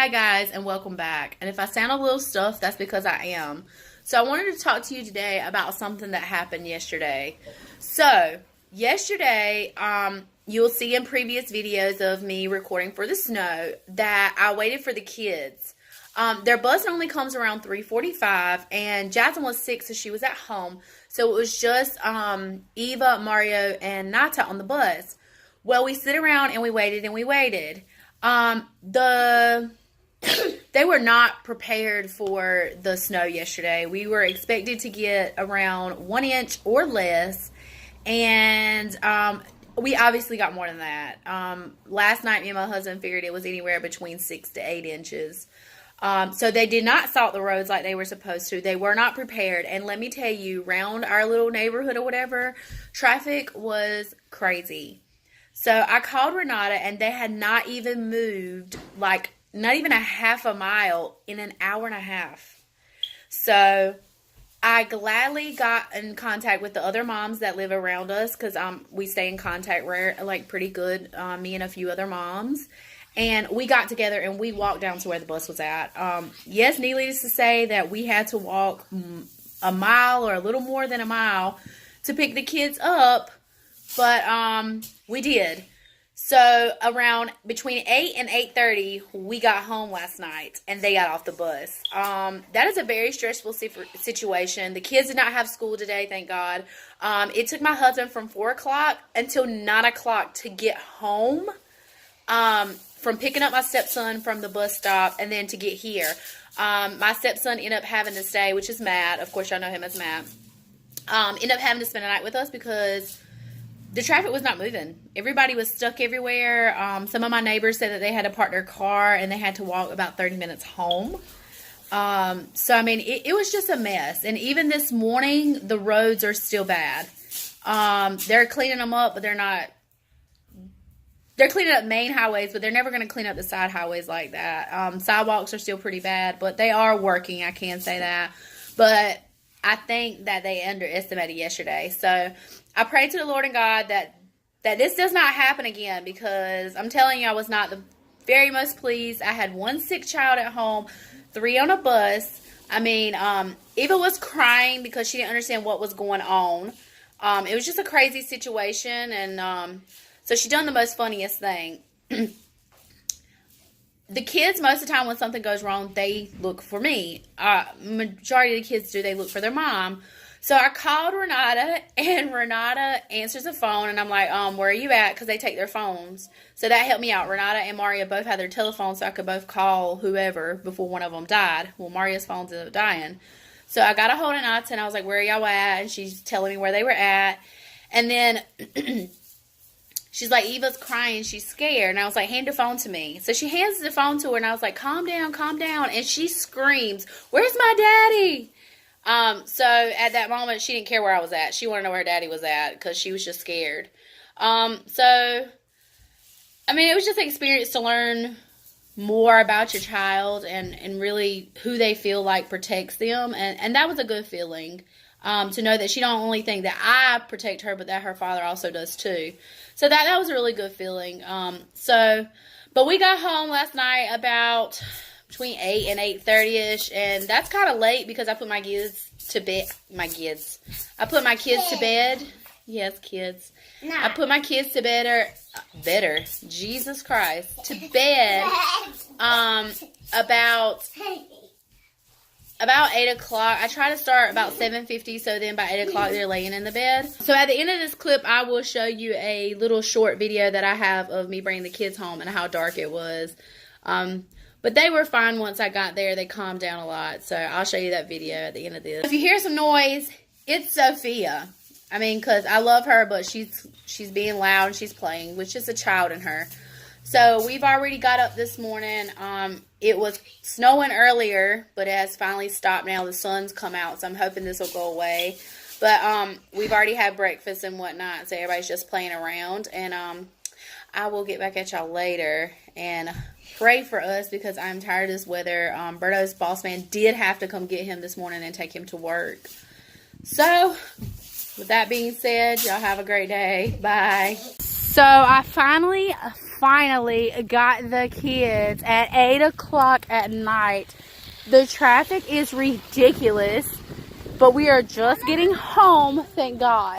Hi guys, and welcome back. And if I sound a little stuffed, that's because I am. So I wanted to talk to you today about something that happened yesterday. So yesterday, you'll see in previous videos of me recording for the snow that I waited for the kids. Their bus only comes around 3:45, and Jasmine was sick, so she was at home. So it was just Eva, Mario, and Nata on the bus. Well, we sit around and we waited and we waited. They were not prepared for the snow yesterday. We were expected to get around 1 inch or less, and we obviously got more than that. Last night, me and my husband figured it was anywhere between 6 to 8 inches. So they did not salt the roads like they were supposed to. They were not prepared. And let me tell you, around our little neighborhood or whatever, traffic was crazy. So I called Renata, and they had not even moved, like, not even a half a mile in an hour and a half. So I gladly got in contact with the other moms that live around us, because we stay in contact pretty good, me and a few other moms. And we got together and we walked down to where the bus was at. Yes, needless to say that we had to walk a mile or a little more than a mile to pick the kids up, but we did. So around between 8 and 8:30, we got home last night, and they got off the bus. That is a very stressful situation. The kids did not have school today, thank God. It took my husband from 4 o'clock until 9 o'clock to get home, from picking up my stepson from the bus stop and then to get here. My stepson ended up having to stay, which is Matt. Of course, y'all know him as Matt. Ended up having to spend the night with us because the traffic was not moving. Everybody was stuck everywhere. Some of my neighbors said that they had to park their car and they had to walk about 30 minutes home. So, I mean, it was just a mess. And even this morning, the roads are still bad. They're cleaning them up, but they're not. They're cleaning up main highways, but they're never going to clean up the side highways like that. Sidewalks are still pretty bad, but they are working. I can say that. But I think that they underestimated yesterday. So I pray to the Lord and God that this does not happen again, because I'm telling you, I was not the very most pleased. I had one sick child at home, 3 on a bus. I mean, Eva was crying because she didn't understand what was going on. It was just a crazy situation, and so she done the most funniest thing. The kids, most of the time when something goes wrong, they look for me. Majority of the kids do. They look for their mom. So I called Renata, and Renata answers the phone, and I'm like, where are you at? Because they take their phones. So that helped me out. Renata and Mario both had their telephones, so I could both call whoever before one of them died. Well, Mario's phone ended up dying. So I got a hold of Renata, and I was like, where are y'all at? And she's telling me where they were at. And then she's like, Eva's crying. She's scared. And I was like, hand the phone to me. So she hands the phone to her, and I was like, calm down, calm down. And she screams, where's my daddy? So at that moment, she didn't care where I was at. She wanted to know where her daddy was at because she was just scared. So, I mean, it was just an experience to learn more about your child and really who they feel like protects them. And that was a good feeling. To know that she don't only think that I protect her, but that her father also does too. So that was a really good feeling. But we got home last night about between 8 and 8:30ish, and that's kind of late because I put my kids to bed. I put my kids to bed. Yes, kids. No. I put my kids to bed better. Jesus Christ. To bed about 8 o'clock. I try to start about 7:50, so then by 8 o'clock they're laying in the bed. So at the end of this clip, I will show you a little short video that I have of me bringing the kids home and how dark it was. But they were fine once I got there. They calmed down a lot, so I'll show you that video at the end of this. If you hear some noise, it's Sophia. I mean, because I love her, but she's being loud and she's playing, which is a child in her. So we've already got up this morning. It was snowing earlier, but it has finally stopped now. The sun's come out, so I'm hoping this will go away. But we've already had breakfast and whatnot, so everybody's just playing around. And I will get back at y'all later and pray for us because I'm tired of this weather. Berto's boss man did have to come get him this morning and take him to work. So with that being said, y'all have a great day. Bye. So I finally finally got the kids at 8 o'clock at night. The traffic is ridiculous, but we are just getting home, thank God.